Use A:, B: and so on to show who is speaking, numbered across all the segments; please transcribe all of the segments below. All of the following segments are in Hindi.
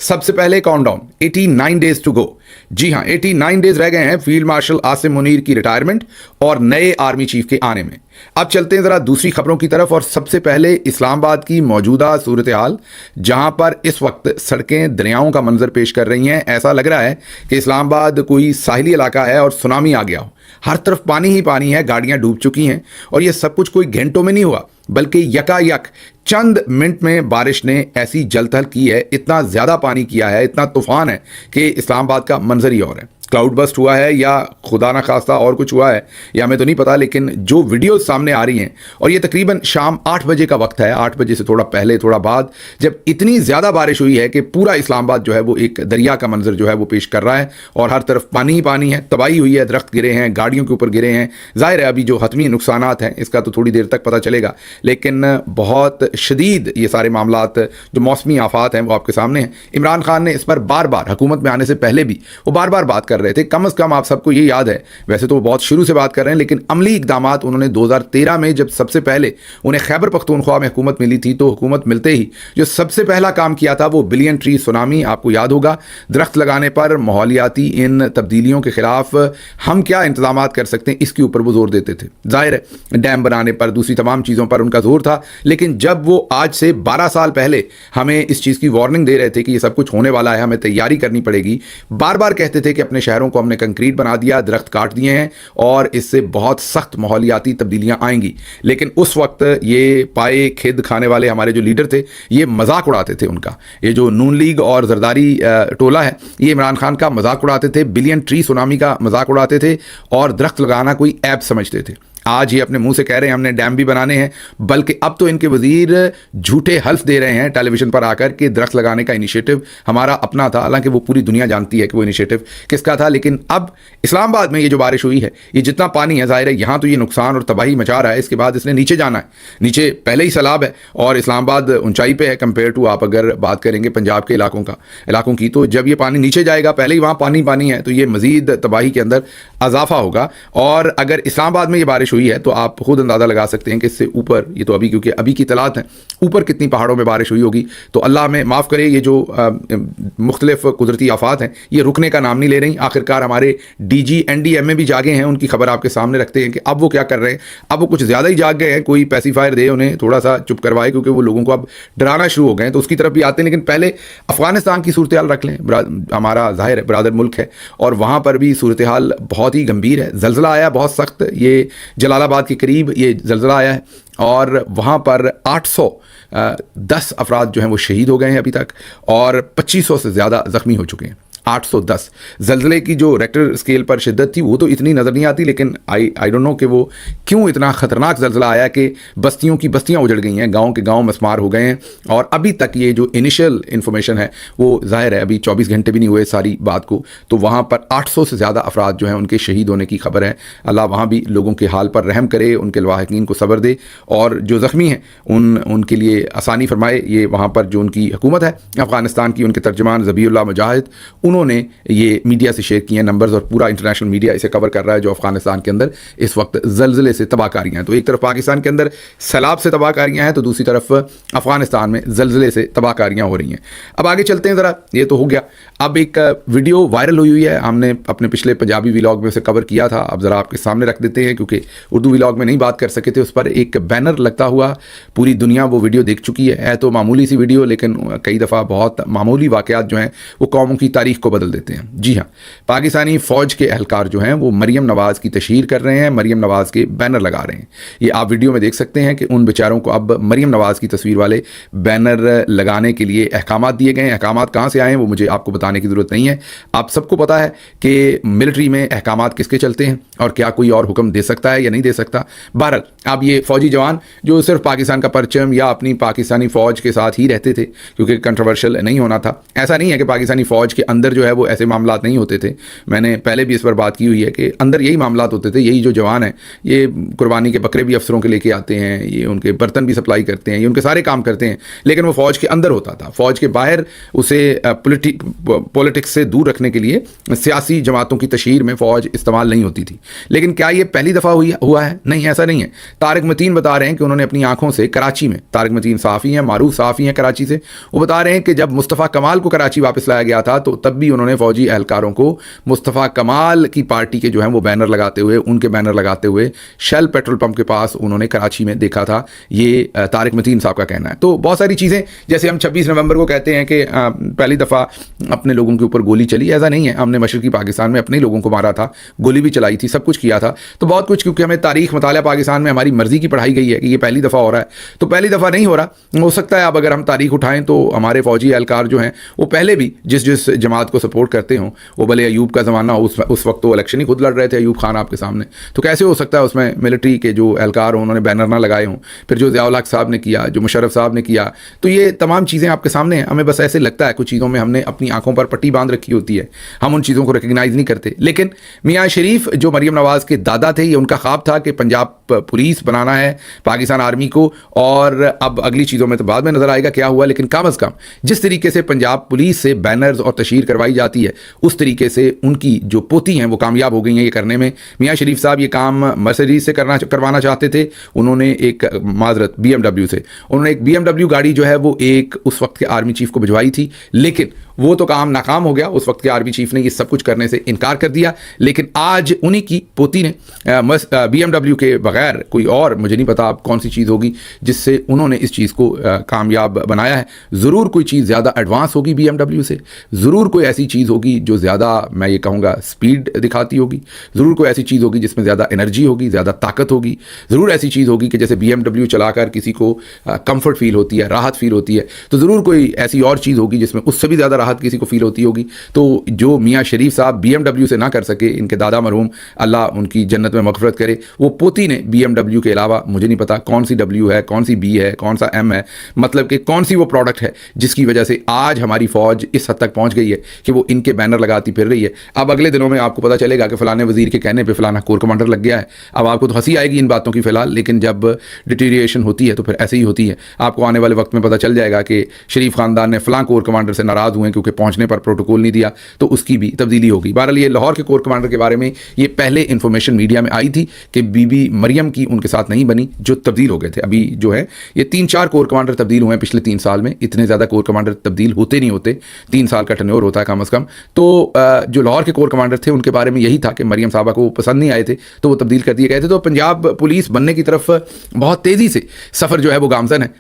A: सबसे पहले काउंटडाउन 89 डेज टू गो। जी हां, 89 डेज रह गए हैं फील्ड मार्शल आसिम मुनीर की रिटायरमेंट और नए आर्मी चीफ के आने में। अब चलते हैं जरा दूसरी खबरों की तरफ और सबसे पहले इस्लामाबाद की मौजूदा सूरत हाल, जहां पर इस वक्त सड़कें दरियाओं का मंजर पेश कर रही हैं। ऐसा लग रहा है कि इस्लामाबाद कोई साहिली इलाका है और सुनामी आ गया हो। हर तरफ पानी ही पानी है, गाड़ियां डूब चुकी हैं और यह सब कुछ कोई घंटों में नहीं हुआ, बल्कि यकायक चंद मिनट में बारिश ने ऐसी जलथल की है, इतना ज़्यादा पानी किया है, इतना तूफान है कि इस्लामाबाद का मंजर ही और है। क्लाउड बस्ट हुआ है या खुदा ना खास्ता और कुछ हुआ है या हमें तो नहीं पता, लेकिन जो वीडियो सामने आ रही हैं, और ये तकरीबन शाम 8 बजे का वक्त है, 8 बजे से थोड़ा पहले थोड़ा बाद, जब इतनी ज़्यादा बारिश हुई है कि पूरा इस्लामाबाद जो है वो एक दरिया का मंजर जो है वो पेश कर रहा है और हर तरफ पानी ही पानी है, तबाही हुई है, दरख्त गिरे हैं, गाड़ियों के ऊपर गिरे हैं। जाहिर है अभी जो हतमी नुकसानात हैं इसका तो थोड़ी देर तक पता चलेगा, लेकिन बहुत शदीद ये सारे मामलात जो मौसमी आफात हैं वो आपके सामने हैं। इमरान खान ने इस पर बार बार हुकूमत में आने से पहले भी वो बार बार बात कर रहे थे। कम से कम आप सबको ये याद है, वैसे तो वो बहुत शुरू से बात कर रहे हैं, लेकिन अमली इकदामात उन्होंने 2013 में जब सबसे पहले उन्हें खैबर पख्तूनख्वा में हुकूमत मिली थी, तो हुकूमत मिलते ही जो सबसे पहला काम किया था वो बिलियन ट्री सुनामी, आपको याद होगा, दरख्त लगाने पर, माहौलियाती इन तब्दीलियों के खिलाफ हम क्या इंतजाम कर सकते हैं इसके ऊपर वो जोर देते थे। जाहिर है डैम बनाने पर, दूसरी तमाम चीज़ों पर उनका जोर था, लेकिन जब वो आज से 12 साल पहले हमें इस चीज़ की वार्निंग दे रहे थे कि ये सब कुछ होने वाला है, हमें तैयारी करनी पड़ेगी, बार बार कहते थे कि अपने शहरों को हमने कंक्रीट बना दिया, दरख्त काट दिए हैं और इससे बहुत सख्त माहौलियाती तब्दीलियां आएंगी। लेकिन उस वक्त ये पाए खेद खाने वाले हमारे जो लीडर थे ये मजाक उड़ाते थे उनका। ये जो नून लीग और जरदारी टोला है ये इमरान खान का मजाक उड़ाते थे, बिलियन ट्री सुनामी का मजाक उड़ाते थे और दरख्त लगाना कोई ऐप समझते थे। आज ये अपने मुंह से कह रहे हैं हमने डैम भी बनाने हैं, बल्कि अब तो इनके वजीर झूठे हल्फ दे रहे हैं टेलीविजन पर आकर कि दरख्त लगाने का इनिशिएटिव हमारा अपना था। हालांकि वो पूरी दुनिया जानती है कि वो इनिशिएटिव किसका था, लेकिन अब इस्लामाबाद में ये जो बारिश हुई है, ये जितना पानी है, जाहिर है यहाँ तो ये नुकसान और तबाही मचा रहा है, इसके बाद इसने नीचे जाना है। नीचे पहले ही सैलाब है और इस्लामाबाद ऊंचाई पे है कंपेयर टू, आप अगर बात करेंगे पंजाब के इलाकों की, तो जब ये पानी नीचे जाएगा, पहले ही वहाँ पानी पानी है, तो ये मजीद तबाही के अंदर इजाफा होगा। और अगर इस्लामाबाद में ये बारिश हुई है तो आप खुद अंदाज़ा लगा सकते हैं कि इससे ऊपर, ये तो अभी क्योंकि अभी की तलात है, ऊपर कितनी पहाड़ों में बारिश हुई होगी। तो अल्लाह हमें माफ़ करे, ये जो मुख्तलिफ कुदरती आफात हैं ये रुकने का नाम नहीं ले रही। आखिरकार हमारे DG NDMA भी जागे हैं, उनकी खबर आपके सामने रखते हैं कि अब वो क्या कर रहे हैं। अब वो कुछ ज़्यादा ही जाग गए हैं, कोई पैसिफायर दे उन्हें थोड़ा सा चुप करवाए, क्योंकि वो लोगों को अब डराना शुरू हो गए हैं, तो उसकी तरफ भी आते हैं। लेकिन पहले अफगानिस्तान की सूरत हाल रख लें, हमारा जाहिर है बरादर मुल्क है और वहाँ पर भी सूरत हाल बहुत ही गंभीर है। जलज़ला आया बहुत सख्त, ये जलालाबाद के करीब ये जलज़ला आया है और वहाँ पर 810 अफराद जो हैं वो शहीद हो गए हैं अभी तक और 2500 से ज़्यादा ज़ख्मी हो चुके हैं। 810 जल्जले की जो रेक्टर स्केल पर शिद्दत थी वो तो इतनी नज़र नहीं आती, लेकिन आई डोंट नो कि वो क्यों इतना ख़तरनाक जल्जला आया कि बस्तियों की बस्तियां उजड़ गई हैं, गांव के गांव मस्मार हो गए हैं। और अभी तक ये जो इनिशियल इन्फॉर्मेशन है वो जाहिर है अभी 24 घंटे भी नहीं हुए सारी बात को, तो वहाँ पर 800 से ज़्यादा अफराद जो हैं उनके शहीद होने की खबर है। अल्लाह वहाँ भी लोगों के हाल पर रहम करे, उनके लवाहिकीन को सब्र दे और जो ज़ख्मी हैं उनके लिए आसानी फरमाए। ये वहाँ पर जो उनकी हुकूमत है अफ़गानिस्तान की, उनके तर्जमान ज़बीउल्लाह मुजाहिद, उन्होंने ये मीडिया से शेयर किए हैं नंबर्स और पूरा इंटरनेशनल मीडिया इसे कवर कर रहा है जो अफगानिस्तान के अंदर इस वक्त जल्जले से तबाहकारियां हैं। तो एक तरफ पाकिस्तान के अंदर सैलाब से तबाहकारियां हैं तो दूसरी तरफ अफगानिस्तान में जल्जले से तबाहकारियां हो रही हैं। अब आगे चलते हैं ज़रा, ये तो हो गया। अब एक वीडियो वायरल हुई है, हमने अपने पिछले पंजाबी व्लॉग में उसे कवर किया था, अब ज़रा आपके सामने रख देते हैं क्योंकि उर्दू व्लॉग में नहीं बात कर सके थे। उस पर एक बैनर लगता हुआ पूरी दुनिया वो वीडियो देख चुकी है तो मामूली सी वीडियो, लेकिन कई दफ़ा बहुत मामूली वाक़यात जो हैं वो कौमों की तारीख को बदल देते हैं। जी हाँ, पाकिस्तानी फ़ौज के एहलकार जो हैं वो मरियम नवाज़ की तशहीर कर रहे हैं, मरियम नवाज़ के बैनर लगा रहे हैं। ये आप वीडियो में देख सकते हैं कि उन बेचारों को अब मरियम नवाज़ की तस्वीर वाले बैनर लगाने के लिए अहकामात दिए गए हैं। अहकामात कहाँ से आए हैं वो मुझे आपको बताने की ज़रूरत नहीं है, आप सबको पता है कि मिलिट्री में अहकामात किसके चलते हैं और क्या कोई और हुक्म दे सकता है या नहीं दे सकता। बहरहाल अब ये फ़ौजी जवान जो सिर्फ पाकिस्तान का परचम या अपनी पाकिस्तानी फ़ौज के साथ ही रहते थे क्योंकि कंट्रोवर्शियल नहीं होना था, ऐसा नहीं है कि पाकिस्तानी फ़ौज के अंदर जो है वो ऐसे मामलात नहीं होते थे। मैंने पहले भी इस पर बात की हुई है कि अंदर यही मामलात होते थे। यही जो जवान हैं ये कुर्बानी के बकरे भी अफसरों के लेके आते हैं, ये उनके बर्तन भी सप्लाई करते हैं, ये उनके सारे काम करते हैं, लेकिन वो फ़ौज के अंदर होता था। फ़ौज के बाहर उसे पॉलिटिक्स से दूर रखने के लिए सियासी जमातों की तशहीर में फ़ौज इस्तेमाल नहीं होती थी। लेकिन क्या ये पहली दफ़ा हुआ है? नहीं, ऐसा नहीं है। तारिक मतीन बता रहे हैं कि उन्होंने अपनी आंखों से कराची में, तारिक मतीन सहाफ़ी हैं, मारूफ सहाफ़ी हैं कराची से, वो बता रहे हैं कि जब मुस्तफ़ा कमाल को कराची वापस लाया गया था तो तब भी उन्होंने फ़ौजी एहलकारों को मुस्तफ़ा कमाल की पार्टी के जो हैं वो बैनर लगाते हुए, उनके बैनर लगाते हुए शेल पेट्रोल पंप के पास उन्होंने कराची में देखा था। ये तारिक मतीन साहब का कहना है। तो बहुत सारी चीज़ें, जैसे हम 26 नवंबर को कहते हैं कि पहली दफ़ा अपने लोगों के ऊपर गोली चली, ऐसा नहीं है। हमने मशरक़ी पाकिस्तान में अपने लोगों को मारा था, गोली भी चलाई थी, सब कुछ किया था। तो बहुत कुछ, क्योंकि हमें तारीख मुताला पाकिस्तान में हमारी मर्जी की पढ़ाई गई है कि ये पहली दफ़ा हो रहा है, तो पहली दफ़ा नहीं हो रहा। हो सकता है अब अगर हम तारीख उठाएं तो हमारे फौजी एहलकार जो हैं वो पहले भी जिस जमात को सपोर्ट करते हों, वो भले अयूब का ज़माना हो, उस वक्त तो इलेक्शन ही खुद लड़ रहे थे अयूब खान आपके सामने, तो कैसे हो सकता है उसमें मिलिट्री के जो एहलकार हों उन्होंने बैनर ना लगाए हों। फिर जो ज़िया-उल हक़ साहब ने किया, जो मुशर्रफ साहब ने किया, तो ये तमाम चीज़ें आपके सामने हैं। हमें बस ऐसे लगता है कुछ चीज़ों में हमने अपनी आंखों पर पट्टी बांध रखी होती है, हम उन चीज़ों को रिकग्नाइज़ नहीं करते। लेकिन मियाँ शरीफ जो मरीम नवाज़ के दादा थे, ये उनका ख्वाब था कि पंजाब पुलिस बनाना है पाकिस्तान आर्मी को, और अब अगली चीज़ों में तो बाद में नज़र आएगा क्या हुआ। लेकिन कम अज़ कम जिस तरीके से पंजाब पुलिस से बैनर्स और तशहीर करवाई जाती है, उस तरीके से उनकी जो पोती हैं वो कामयाब हो गई हैं ये करने में। मियाँ शरीफ साहब ये काम मर्सिडीज़ से करवाना चाहते थे, उन्होंने एक माजरत BMW से, उन्होंने एक BMW गाड़ी जो है वो एक उस वक्त के आर्मी चीफ को भिजवाई थी, लेकिन वो तो काम नाकाम हो गया। उस वक्त के आर्मी चीफ ने ये सब कुछ करने से इनकार कर दिया। लेकिन आज उन्हीं की पोती ने BMW के बगैर कोई और, मुझे नहीं पता अब कौन सी चीज़ होगी जिससे उन्होंने इस चीज़ को कामयाब बनाया है। ज़रूर कोई चीज़ ज़्यादा एडवांस होगी BMW से, ज़रूर कोई ऐसी चीज़ होगी जो ज़्यादा, मैं ये कहूँगा, स्पीड दिखाती होगी, ज़रूर कोई ऐसी चीज़ होगी जिसमें ज़्यादा एनर्जी होगी, ज़्यादा ताकत होगी, ज़रूर ऐसी चीज़ होगी कि जैसे BMW चलाकर किसी को कंफर्ट फील होती है, राहत फील होती है, तो ज़रूर कोई ऐसी और चीज़ होगी जिसमें उससे भी ज़्यादा राहत किसी को फील होती होगी। तो जो मियाँ शरीफ साहब BMW से ना कर सके, इनके दादा मरहूम अल्लाह उनकी जन्नत में मग़फ़िरत करे, वो पोती ने BMW के अलावा, मुझे नहीं पता कौन सी W है, कौन सी B है, कौन सा M है, मतलब कि कौन सी वो प्रोडक्ट है जिसकी वजह से आज हमारी फ़ौज इस हद तक पहुँच गई है कि वो इनके बैनर लगाती फिर रही है। अब अगले दिनों में आपको पता चलेगा कि फ़लाने वज़ीर के कहने पर फ़लाना कोर कमांडर लग गया है। अब आपको तो हंसी आएगी इन बातों की फ़िलहाल, लेकिन जब डिटीरिएशन होती है तो फिर ऐसे ही होती है। आपको आने वाले वक्त में पता चल जाएगा कि शरीफ ख़ानदान ने फ़लाँ कोर कमांडर से नाराज़ हुए क्योंकि पहुँचने पर प्रोटोकॉल नहीं दिया, तो उसकी भी तब्दीली होगी। बहरहाल ये लाहौर के कोर कमांडर के बारे में ये पहले इन्फॉर्मेशन मीडिया में आई थी कि बीबी मरियम की उनके साथ नहीं बनी, जो तब्दील हो गए थे। अभी जो है ये 3-4 कोर कमांडर तब्दील हुए हैं पिछले 3 साल में। इतने ज़्यादा कोर कमांडर तब्दील होते नहीं होते, 3 साल का टर्नओवर होता है कम अज़ कम। तो जो लाहौर के कोर कमांडर थे उनके बारे में यही था कि मरियम साहबा को पसंद नहीं आए थे तो वो तब्दील कर दिए गए थे। तो पंजाब पुलिस बनने की तरफ बहुत तेज़ी से सफ़र जो है वो गामज़न है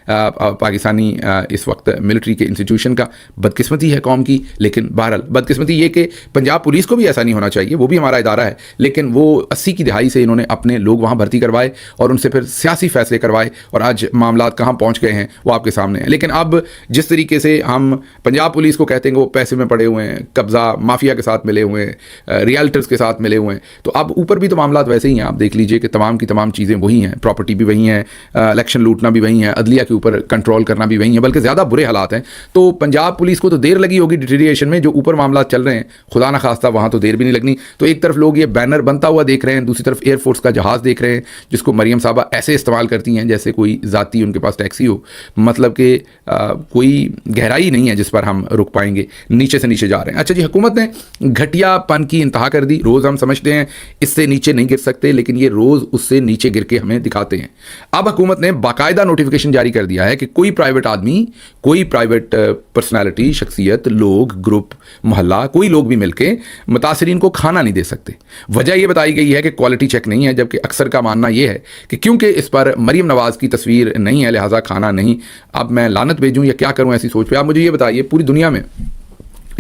A: पाकिस्तानी इस वक्त मिलिट्री के इंस्टीट्यूशन का। बदकिस्मती है कौम की, लेकिन बहरहाल बदकिस्मती ये कि पंजाब पुलिस को भी ऐसा नहीं होना चाहिए, वो भी हमारा इदारा है, लेकिन वो 80 की दहाई से इन्होंने अपने लोग वहाँ भर्ती करवाए और उनसे फिर सियासी फैसले करवाए, और आज मामला कहाँ पहुँच गए हैं वो आपके सामने है। लेकिन अब जिस तरीके से हम पंजाब पुलिस को कहते हैं वो पैसे में पड़े हुए हैं, कब्ज़ा माफिया के साथ मिले हुए हैं, रियल्टर्स के साथ मिले हुए हैं, तो अब ऊपर भी तो मामला वैसे ही हैं। आप देख लीजिए कि तमाम की तमाम चीज़ें वही हैं, प्रॉपर्टी भी वही है, इलेक्शन लूटना भी वही है, अदलिया के ऊपर कंट्रोल करना भी वही है, बल्कि ज़्यादा बुरे हालात हैं। तो पंजाब पुलिस को तो देर लगी होगी डिटीरिएशन में, जो ऊपर मामला चल रहे हैं खुदा ना खास्ता वहाँ तो देर भी नहीं लगनी। तो एक तरफ लोग ये बैनर बनता हुआ देख रहे हैं, दूसरी तरफ एयरफोर्स का जहाज़ देख रहे हैं जिसको मरियम साहबा ऐसे इस्तेमाल करती हैं जैसे कोई ज़ाती उनके पास टैक्सी हो, मतलब कि कोई गहराई नहीं है जिस पर हम रुक पाएंगे, नीचे से नीचे जा रहे हैं। अच्छा जी, हुकूमत ने घटियापन की इंतहा कर दी। रोज़ हम समझते हैं इससे नीचे नहीं गिर सकते, लेकिन ये रोज़ उससे नीचे गिर के हमें दिखाते हैं। अब हुकूमत ने बाकायदा नोटिफिकेशन जारी कर दिया है कि कोई प्राइवेट आदमी, कोई प्राइवेट पर्सनैलिटी, शख्सियत, लोग, ग्रुप, मोहल्ला, कोई लोग भी मिलके मुतासिरीन को खाना नहीं दे सकते। वजह यह बताई गई है कि क्वालिटी चेक नहीं है, जबकि अक्सर का मानना यह है कि क्योंकि इस पर मरियम नवाज़ की तस्वीर नहीं है लिहाजा खाना नहीं। अब मैं लानत भेजूं या क्या करूं ऐसी सोच पे। आप मुझे ये बताइए, पूरी दुनिया में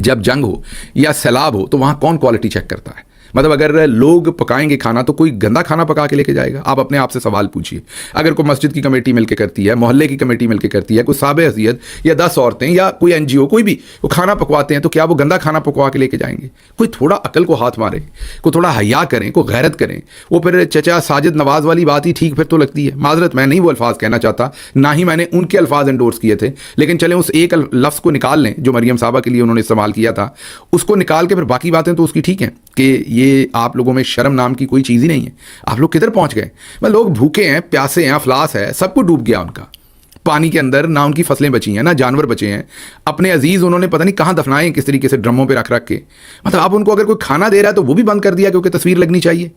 A: जब जंग हो या सैलाब हो तो वहाँ कौन क्वालिटी चेक करता है? मतलब अगर लोग पकाएंगे खाना तो कोई गंदा खाना पका के लेके जाएगा? आप अपने आप से सवाल पूछिए। अगर कोई मस्जिद की कमेटी मिलके करती है, मोहल्ले की कमेटी मिलके करती है, कोई साहब हसीयत या 10 औरतें या कोई NGO कोई भी वो खाना पकवाते हैं, तो क्या वो गंदा खाना पकवा के लेके जाएंगे? कोई थोड़ा अकल को हाथ मारे, कोई थोड़ा हया करें, कोई गैरत करें। वो फिर चचा साजिद नवाज वाली बात ही ठीक फिर तो लगती है। माजरत, मैं नहीं वो अल्फाज कहना चाहता, ना ही मैंने उनके अल्फाज एंडोर्स किए थे, लेकिन चलें उस एक लफ्ज़ को निकाल लें जो मरियम साहबा के लिए उन्होंने इस्तेमाल किया था, उसको निकाल के फिर बाकी बातें तो उसकी ठीक हैं कि ये आप लोगों में शर्म नाम की कोई चीज़ ही नहीं है। आप लोग किधर पहुंच गए? मतलब लोग भूखे हैं, प्यासे हैं, अफलास है, सब कुछ डूब गया उनका पानी के अंदर। ना उनकी फसलें बची हैं, ना जानवर बचे हैं, अपने अजीज़ उन्होंने पता नहीं कहाँ दफनाए हैं, किस तरीके से ड्रमों पे रख रख के। मतलब आप उनको अगर कोई खाना दे रहा है तो वो भी बंद कर दिया क्योंकि तस्वीर लगनी चाहिए।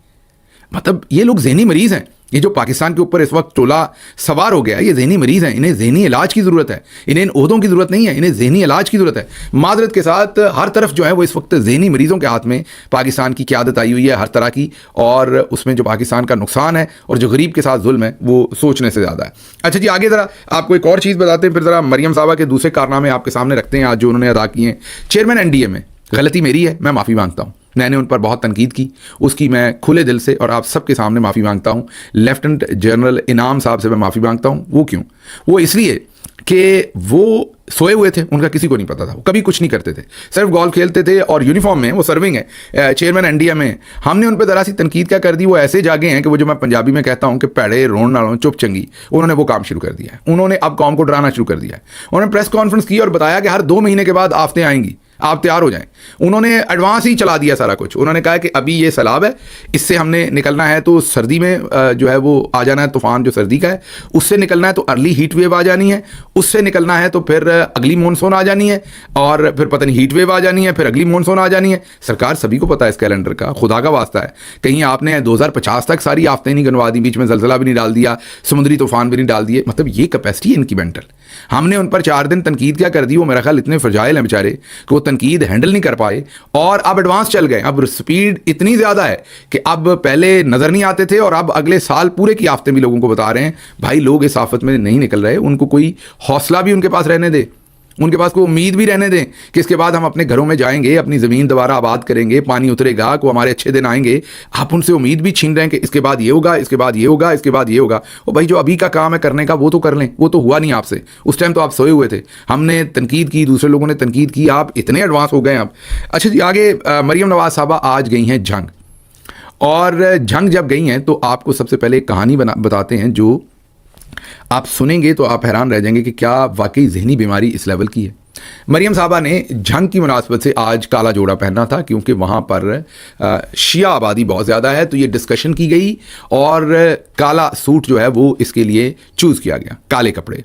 A: मतलब ये लोग ज़हनी मरीज़ हैं। ये जो पाकिस्तान के ऊपर इस वक्त टोला सवार हो गया है, ये ज़हनी मरीज़ हैं। इन्हें ज़हनी इलाज की ज़रूरत है, इन्हें इन ओहदों की ज़रूरत नहीं है, इन्हें ज़हनी इलाज की ज़रूरत है। मादरत के साथ हर तरफ जो है वो इस वक्त ज़हनी मरीज़ों के हाथ में पाकिस्तान की क़यादत आई हुई है हर तरह की, और उसमें जो पाकिस्तान का नुकसान है और जो गरीब के साथ जुल्म है वो सोचने से ज़्यादा है। अच्छा जी, आगे ज़रा आपको एक और चीज़ बताते हैं, फिर ज़रा मरियम साहबा के दूसरे कारनामे आपके सामने रखते हैं आज जो उन्होंने अदा किए हैं। चेयरमैन NDA में गलती मेरी है, मैं माफ़ी मांगता हूँ। मैंने उन पर बहुत तनकीद की, उसकी मैं खुले दिल से और आप सबके सामने माफ़ी मांगता हूँ। लेफ्टिनेंट जनरल इनाम साहब से मैं माफ़ी मांगता हूँ। वो क्यों? वो इसलिए कि वो सोए हुए थे, उनका किसी को नहीं पता था, वो कभी कुछ नहीं करते थे, सिर्फ गोल्फ खेलते थे और यूनिफॉर्म में वो सर्विंग है चेयरमैन NDA में। हमने उन पर ज़रा सी तनकीद क्या कर दी, वो ऐसे जागे हैं कि वो जो मैं पंजाबी में कहता हूँ कि पैड़े रोन नालों चुप चंगी, उन्होंने वो काम शुरू कर दिया है। उन्होंने अब कौम को डराना शुरू कर दिया है। उन्होंने प्रेस कॉन्फ्रेंस की और बताया कि हर 2 महीने के बाद आफतें आएंगी, आप तैयार हो जाएं। उन्होंने एडवांस ही चला दिया सारा कुछ। उन्होंने कहा कि अभी ये सैलाब है, इससे हमने निकलना है तो सर्दी में जो है वो आ जाना है, तूफान जो सर्दी का है उससे निकलना है तो अर्ली हीट वेव आ जानी है, उससे निकलना है तो फिर अगली मॉनसून आ जानी है, और फिर पता नहीं हीट वेव आ जानी है, फिर अगली मॉनसून आ जानी है। सरकार सभी को पता है इस कैलेंडर का, खुदा का वास्ता है कहीं आपने 2050 तक सारी आफतें नहीं गिनवा दी, बीच में जलजला भी नहीं डाल दिया, समुद्री तूफान भी नहीं डाल दिए। मतलब ये कैपेसिटी है इनकी मेंटल। हमने उन पर 4 दिन तनकीद क्या कर दी, वो मेरा ख्याल इतने फ्रजाइल हैं बेचारे कि वो तनकीद हैंडल नहीं कर पाए और अब एडवांस चल गए। अब स्पीड इतनी ज़्यादा है कि अब पहले नज़र नहीं आते थे और अब अगले साल पूरे की आफतें भी लोगों को बता रहे हैं। भाई लोग इस आफत में नहीं निकल रहे, उनको कोई हौसला भी उनके पास रहने दे, उनके पास कोई उम्मीद भी रहने दें कि इसके बाद हम अपने घरों में जाएंगे, अपनी ज़मीन दोबारा आबाद करेंगे, पानी उतरेगा, को हमारे अच्छे दिन आएंगे। आप उनसे उम्मीद भी छीन रहे हैं कि इसके बाद ये होगा, इसके बाद ये होगा, इसके बाद ये होगा। और भाई जो अभी का काम है करने का वो तो कर लें, वो तो हुआ नहीं आपसे, उस टाइम तो आप सोए हुए थे। हमने तनकीद की, दूसरे लोगों ने तनकीद की, आप इतने एडवांस हो गए आप। अच्छा जी, आगे मरियम नवाज साहबा आज गई हैं जंग, और जंग जब गई हैं तो आपको सबसे पहले एक कहानी बताते हैं जो आप सुनेंगे तो आप हैरान रह जाएंगे कि क्या वाकई जहनी बीमारी इस लेवल की है। मरियम साहबा ने जंग की मुनासबत से आज काला जोड़ा पहना था क्योंकि वहाँ पर शिया आबादी बहुत ज़्यादा है, तो ये डिस्कशन की गई और काला सूट जो है वो इसके लिए चूज़ किया गया, काले कपड़े।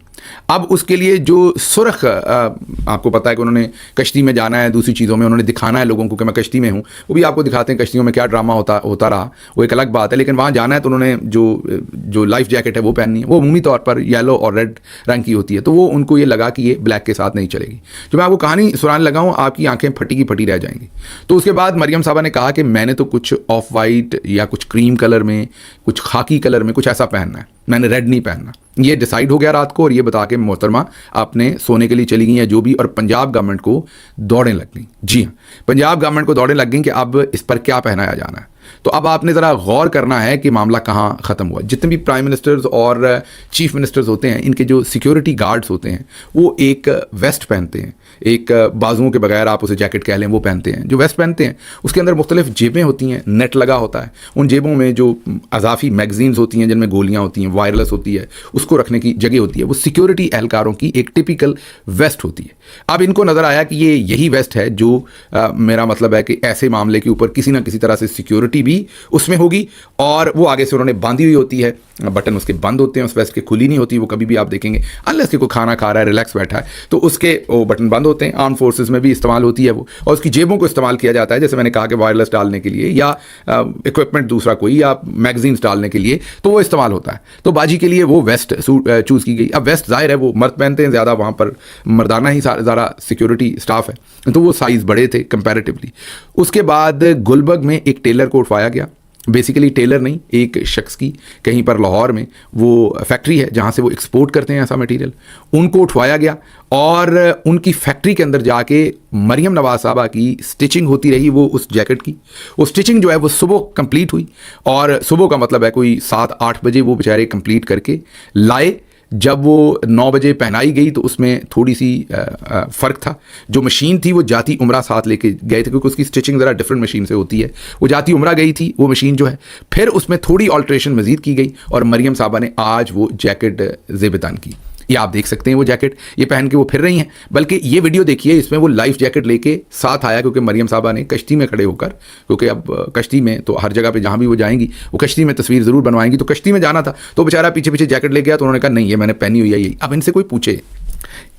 A: अब उसके लिए जो सुर्ख, आपको पता है कि उन्होंने कश्ती में जाना है, दूसरी चीज़ों में उन्होंने दिखाना है लोगों को कि मैं कश्ती में हूँ, वो भी आपको दिखाते हैं कश्तियों में क्या ड्रामा होता रहा, वो एक अलग बात है। लेकिन वहाँ जाना है तो उन्होंने जो लाइफ जैकेट है वो पहननी है, वो अमूमी तौर पर येलो और रेड रंग की होती है, तो वो उनको ये लगा कि ये ब्लैक के साथ नहीं चलेगी। जो मैं आपको कहानी सुनाने लगा हूँ, आपकी आंखें फटी की फटी रह जाएंगी। तो उसके बाद मरियम साहबा ने कहा कि मैंने तो कुछ ऑफ वाइट या कुछ क्रीम कलर में, कुछ खाकी कलर में, कुछ ऐसा पहनना है, मैंने रेड नहीं पहनना। ये डिसाइड हो गया रात को और ये बता के मोहतरमा अपने सोने के लिए चली गई हैं जो भी, और पंजाब गवर्नमेंट को दौड़ें लग गई। जी हाँ, पंजाब गवर्नमेंट को दौड़ें लग गई कि अब इस पर क्या पहनाया जाना है। तो अब आपने ज़रा गौर करना है कि मामला कहाँ ख़त्म हुआ। जितने भी प्राइम मिनिस्टर्स और चीफ मिनिस्टर्स होते हैं, इनके जो सिक्योरिटी गार्ड्स होते हैं वो एक वेस्ट पहनते हैं, एक बाजुओं के बगैर आप उसे जैकेट कह लें वो पहनते हैं। जो वेस्ट पहनते हैं उसके अंदर मुख्तलिफ जेबें होती हैं, नेट लगा होता है, उन जेबों में जो अजाफी मैगजीन्स होती हैं जिनमें गोलियाँ होती हैं, वायरलेस होती है, उसको रखने की जगह होती है। वो सिक्योरिटी एहलकारों की एक टिपिकल वेस्ट होती है। अब इनको नज़र आया कि ये यही वेस्ट है जो मेरा मतलब है कि ऐसे मामले के ऊपर किसी ना किसी तरह से सिक्योरिटी भी उसमें होगी, और वो आगे से उन्होंने बांधी हुई होती है, बटन उसके बंद होते हैं, उस वेस्ट के खुली नहीं होती वो कभी भी, आप देखेंगे अनलेस कि कोई खाना खा रहा है, रिलैक्स बैठा है, तो उसके वो बटन बंद होते हैं। आर्म फोर्सेस में भी इस्तेमाल होती है वो, और उसकी जेबों को इस्तेमाल किया जाता है, जैसे मैंने कहा कि वायरलेस डालने के लिए या इक्विपमेंट दूसरा कोई या मैगजीन्स डालने के लिए, तो वो इस्तेमाल होता है। तो बाजी के लिए वो वेस्ट चूज़ की गई। अब वेस्ट जाहिर है वो मर्द पहनते हैं ज़्यादा, वहाँ पर मर्दाना ही ज़्यादा सिक्योरिटी स्टाफ है, तो वो साइज़ बड़े थे कंपैरेटिवली। उसके बाद गुलबर्ग में एक टेलर को उठवाया गया, बेसिकली टेलर नहीं, एक शख्स की कहीं पर लाहौर में वो फैक्ट्री है जहाँ से वो एक्सपोर्ट करते हैं ऐसा मटेरियल, उनको उठवाया गया और उनकी फैक्ट्री के अंदर जाके मरियम नवाज साहबा की स्टिचिंग होती रही। वो उस जैकेट की वो स्टिचिंग जो है वो सुबह कंप्लीट हुई, और सुबह का मतलब है कोई 7-8 बजे वो बेचारे कंप्लीट करके लाए। जब वो 9 बजे पहनाई गई तो उसमें थोड़ी सी फ़र्क था, जो मशीन थी वो जाती उम्रा साथ लेके गए थे क्योंकि उसकी स्टिचिंग ज़रा डिफरेंट मशीन से होती है। वो जाती उम्रा गई थी वो मशीन जो है, फिर उसमें थोड़ी ऑल्ट्रेशन मज़ीद की गई और मरियम साहबा ने आज वो जैकेट ज़ेबतान की। ये आप देख सकते हैं वो जैकेट ये पहन के वो फिर रही हैं। बल्कि ये वीडियो देखिए, इसमें वो लाइफ जैकेट लेके साथ आया क्योंकि मरियम साहबा ने कश्ती में खड़े होकर, क्योंकि अब कश्ती में तो हर जगह पे जहाँ भी वो जाएंगी वो कश्ती में तस्वीर ज़रूर बनवाएंगी, तो कश्ती में जाना था तो बेचारा पीछे पीछे जैकेट ले गया, तो उन्होंने कहा नहीं ये मैंने पहनी हुई है यही। अब इनसे कोई पूछे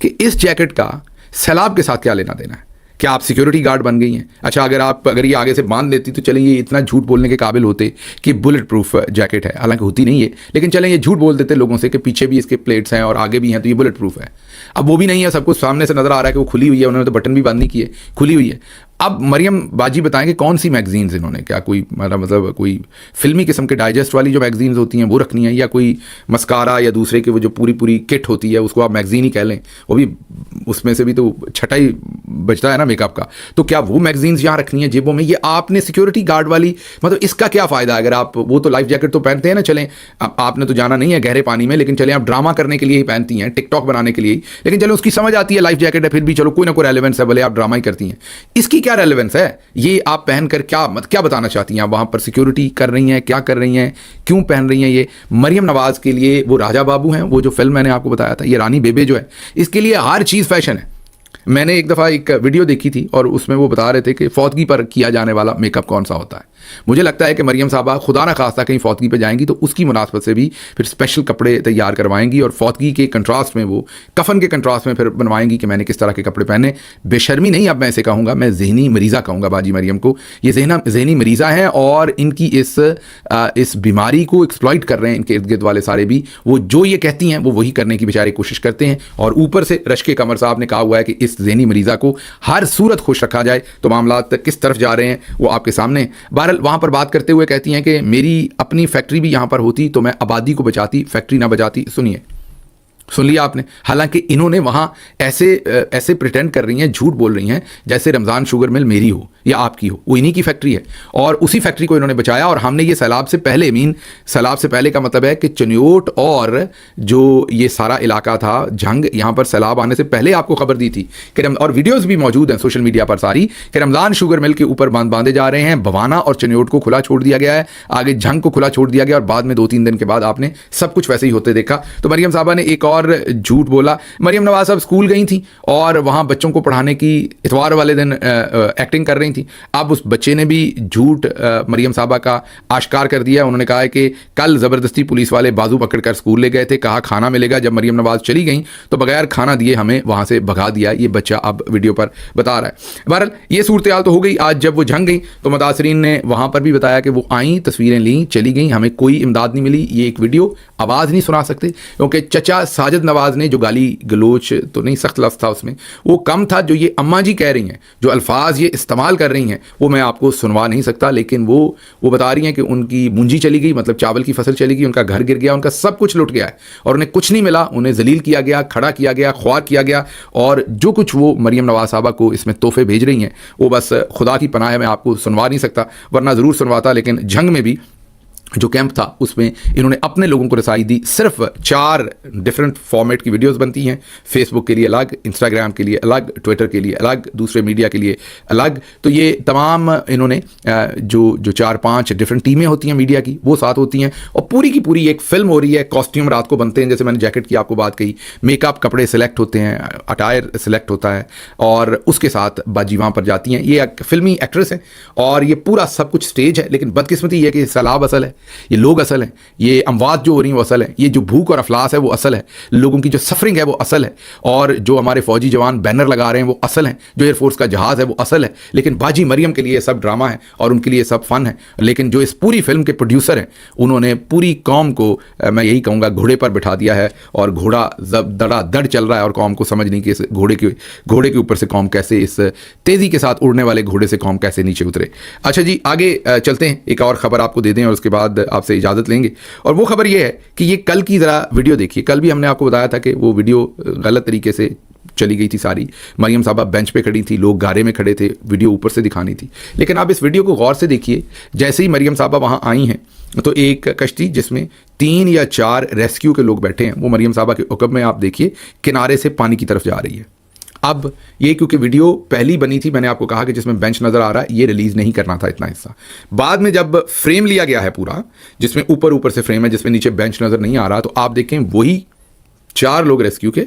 A: कि इस जैकेट का सैलाब के साथ क्या लेना देना है, क्या आप सिक्योरिटी गार्ड बन गई हैं? अच्छा, अगर ये आगे से बांध लेती तो चलें ये इतना झूठ बोलने के काबिल होते कि बुलेट प्रूफ जैकेट है, हालांकि होती नहीं है, लेकिन चलें ये झूठ बोल देते लोगों से कि पीछे भी इसके प्लेट्स हैं और आगे भी हैं तो ये बुलेट प्रूफ है। अब वो भी नहीं है, सब कुछ सामने से नजर आ रहा है कि वो खुली हुई है, उन्होंने तो बटन भी बंद नहीं किए, खुली हुई है। अब मरियम बाजी बताएंगे कौन सी मैगजीन्स इन्होंने, क्या कोई मतलब कोई फिल्मी किस्म के डाइजेस्ट वाली जो मैगजीन्स होती हैं वो रखनी है, या कोई मस्कारा या दूसरे की वो जो पूरी पूरी किट होती है उसको आप मैगजीन ही कह लें, वो भी उसमें से भी तो छटा ही बचता है ना मेकअप का, तो क्या वो मैगजीन्स यहाँ रखनी है जेबों में? ये आपने सिक्योरिटी गार्ड वाली, मतलब इसका क्या फ़ायदा? अगर आप वो तो लाइफ जैकेट तो पहनते हैं ना, चलें आपने तो जाना नहीं है गहरे पानी में, लेकिन चलें आप ड्रामा करने के लिए ही पहनती हैं, टिकटॉक बनाने के लिए ही, लेकिन चलो उसकी समझ आती है लाइफ जैकेट है, फिर भी चलो कोई ना कोई रेलेवेंस है, भले आप ड्रामा ही करती हैं, इसकी क्या रेलेवेंस है? ये आप पहनकर क्या बताना चाहती हैं? आप वहां पर सिक्योरिटी कर रही हैं, क्या कर रही हैं, क्यों पहन रही हैं ये? मरियम नवाज के लिए वो राजा बाबू हैं, वो जो फिल्म मैंने आपको बताया था, ये रानी बेबे जो है, इसके लिए हर चीज़ फैशन है। मैंने एक दफ़ा एक वीडियो देखी थी और उसमें वो बता रहे थे कि फौतगी पर किया जाने वाला मेकअप कौन सा होता है। मुझे लगता है कि मरियम साहबा खुदा ना खास्ता कहीं फौतगी पे जाएंगी तो उसकी मुनासबत से भी फिर स्पेशल कपड़े तैयार करवाएंगी और फौतगी के कंट्रास्ट में, वो कफन के कंट्रास्ट में फिर बनवाएंगी कि मैंने किस तरह के कपड़े पहने। बेशर्मी नहीं, अब मैं इसे कहूँगा, मैं जहनी मरीज़ा कहूँगा बाजी मरियम को। ये जहनी मरीज़ा हैं और इनकी इस बीमारी को एक्सप्लॉइट कर रहे हैं इनके इर्द गिर्द वाले सारे भी। वो जो ये कहती हैं वो वही करने की बेचारे कोशिश करते हैं, और ऊपर से रश्के कमर साहब ने कहा हुआ है कि इस जहनी मरीज़ा को हर सूरत खुश रखा जाए। तो मामला किस तरफ जा रहे हैं वो आपके सामने। बहरहाल वहाँ पर बात करते हुए कहती हैं कि मेरी अपनी फैक्ट्री भी यहाँ पर होती तो मैं आबादी को बचाती, फैक्ट्री ना बचाती। सुनिए, सुन लिया आपने। हालांकि इन्होंने वहाँ ऐसे प्रिटेंड कर रही हैं, झूठ बोल रही हैं जैसे रमज़ान शुगर मिल मेरी हो या आपकी हो, वो इन्हीं की फैक्ट्री है और उसी फैक्ट्री को इन्होंने बचाया। और हमने ये सैलाब से पहले, सैलाब से पहले का मतलब है कि चनियोट और जो ये सारा इलाका था जंग, यहाँ पर सैलाब आने से पहले आपको खबर दी थी कि और वीडियोज़ भी मौजूद हैं सोशल मीडिया पर सारी, कि रमज़ान शुगर मिल के ऊपर बांध बांधे जा रहे हैं, भवाना और चनियोट को खुला छोड़ दिया गया है, आगे जंग को खुला छोड़ दिया गया और बाद में 2-3 दिन के बाद आपने सब कुछ वैसे ही होते देखा। तो मरियम साहबा ने एक और झूठ बोला। मरियम नवाज साहब स्कूल गई थी और वहाँ बच्चों को पढ़ाने की इतवार वाले दिन एक्टिंग कर रही थी। अब उस बच्चे ने भी झूठ मरियम साहबा का आश्कार कर दिया। उन्होंने कहा है कि कल ज़बरदस्ती पुलिस वाले बाजू पकड़कर स्कूल ले गए थे, कहा खाना मिलेगा। जब मरियम नवाज चली गई तो बगैर खाना दिए हमें वहाँ से भगा दिया। ये बच्चा अब वीडियो पर बता रहा है। बहरहाल ये सूरत हाल तो हो गई। आज जब वो जंग गई तो मुतासरीन ने वहाँ पर भी बताया कि वो आई, तस्वीरें ली, चली गई, हमें कोई इमदाद नहीं मिली। ये एक वीडियो आवाज़ नहीं सुना सकते क्योंकि चचा साजिद नवाज ने जो गाली गलोच तो नहीं, सख्त लफ्ज़ था उसमें, वो कम था। जो ये अम्मा जी कह रही हैं, जो अल्फाज ये इस्तेमाल कर रही हैं, वो मैं आपको सुनवा नहीं सकता। लेकिन वो बता रही हैं कि उनकी मुंजी चली गई, मतलब चावल की फसल चली गई, उनका घर गिर गया, उनका सब कुछ लुट गया है और उन्हें कुछ नहीं मिला। उन्हें जलील किया गया, खड़ा किया गया, ख्वार किया गया। और जो कुछ वो मरियम नवाज साहबा को इसमें तोहफे भेज रही हैं वो बस खुदा की पनाह है, मैं आपको सुनवा नहीं सकता, वरना ज़रूर सुनवाता। लेकिन जंग में भी जो कैंप था उसमें इन्होंने अपने लोगों को रसाई दी। सिर्फ 4 डिफरेंट फॉर्मेट की वीडियोस बनती हैं, फेसबुक के लिए अलग, इंस्टाग्राम के लिए अलग, ट्विटर के लिए अलग, दूसरे मीडिया के लिए अलग। तो ये तमाम इन्होंने जो 4-5 डिफरेंट टीमें होती हैं मीडिया की, वो साथ होती हैं और पूरी की पूरी एक फिल्म हो रही है। कॉस्ट्यूम रात को बनते हैं, जैसे मैंने जैकेट की आपको बात कही, मेकअप कपड़े सिलेक्ट होते हैं, अटायर सिलेक्ट होता है और उसके साथ बाजी वहाँ पर जाती हैं। ये एक फिल्मी एक्ट्रेस है और ये पूरा सब कुछ स्टेज है। लेकिन बदकिस्मती ये कि सैलाब असल है, ये लोग असल हैं, ये अमवात जो हो रही हैं वो असल है, ये जो भूख और अफलास है वो असल है, लोगों की जो सफरिंग है वो असल है, और जो हमारे फौजी जवान बैनर लगा रहे हैं वो असल हैं, जो एयरफोर्स का जहाज़ है वो असल है। लेकिन बाजी मरियम के लिए सब ड्रामा है और उनके लिए सब फन है। लेकिन जो इस पूरी फिल्म के प्रोड्यूसर हैं उन्होंने पूरी कौम को, मैं यही कहूँगा, घोड़े पर बिठा दिया है और घोड़ा दड़ चल रहा है और कौम को समझ नहीं कि इस घोड़े के ऊपर से कौम कैसे, इस तेज़ी के साथ उड़ने वाले घोड़े से कौम कैसे नीचे उतरे। अच्छा जी, आगे चलते हैं, एक और ख़बर आपको दे दें और उसके बाद आपसे इजाज़त लेंगे। और वो खबर ये है कि ये कल की ज़रा वीडियो देखिए। कल भी हमने आपको बताया था कि वो वीडियो गलत तरीके से चली गई थी सारी। मरियम साहबा बेंच पे खड़ी थी, लोग गारे में खड़े थे, वीडियो ऊपर से दिखानी थी। लेकिन आप इस वीडियो को गौर से देखिए। जैसे ही मरियम साहबा वहाँ आई हैं तो एक कश्ती जिसमें 3 या 4 रेस्क्यू के लोग बैठे हैं, वो मरियम साहबा के हुक्म में आप देखिए किनारे से पानी की तरफ जा रही है। अब ये क्योंकि वीडियो पहली बनी थी, मैंने आपको कहा कि जिसमें बेंच नज़र आ रहा है, ये रिलीज़ नहीं करना था इतना हिस्सा। बाद में जब फ्रेम लिया गया है पूरा, जिसमें ऊपर से फ्रेम है, जिसमें नीचे बेंच नज़र नहीं आ रहा, तो आप देखें वही 4 लोग रेस्क्यू के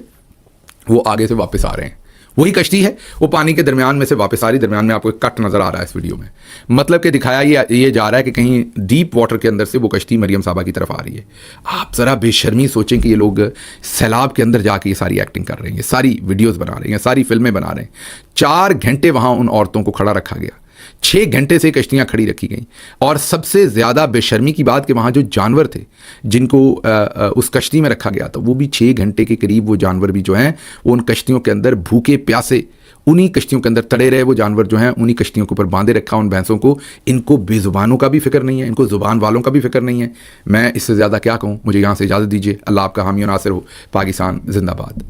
A: वो आगे से वापस आ रहे हैं वही कश्ती है, वो पानी के दरमियान में से वापस आ रही। दरमियान में आपको एक कट नज़र आ रहा है इस वीडियो में, मतलब कि दिखाया ये जा रहा है कि कहीं डीप वाटर के अंदर से वो कश्ती मरियम साहबा की तरफ आ रही है। आप ज़रा बेशर्मी सोचें कि ये लोग सैलाब के अंदर जाके ये सारी एक्टिंग कर रहे हैं, ये सारी वीडियोज़ बना रहे हैं, सारी फिल्में बना रहे हैं। 4 घंटे वहाँ उन औरतों को खड़ा रखा गया, 6 घंटे से कश्तियाँ खड़ी रखी गई। और सबसे ज़्यादा बेशर्मी की बात कि वहाँ जो जानवर थे जिनको उस कश्ती में रखा गया था, वो भी 6 घंटे के करीब वो जानवर भी जो हैं वो उन कश्तियों के अंदर भूखे प्यासे उन्हीं कश्तियों के अंदर तड़े रहे। वो जानवर जो हैं उन्हीं कश्तियों के ऊपर बांधे रखा उन भैंसों को। इनको बेजुबानों का भी फिक्र नहीं है, इनको जुबान वालों का भी फिक्र नहीं है। मैं इससे ज़्यादा क्या कहूँ, मुझे यहाँ से इजाज़त दीजिए। अल्लाह आपका हामी और नासिर हो। पाकिस्तान जिंदाबाद।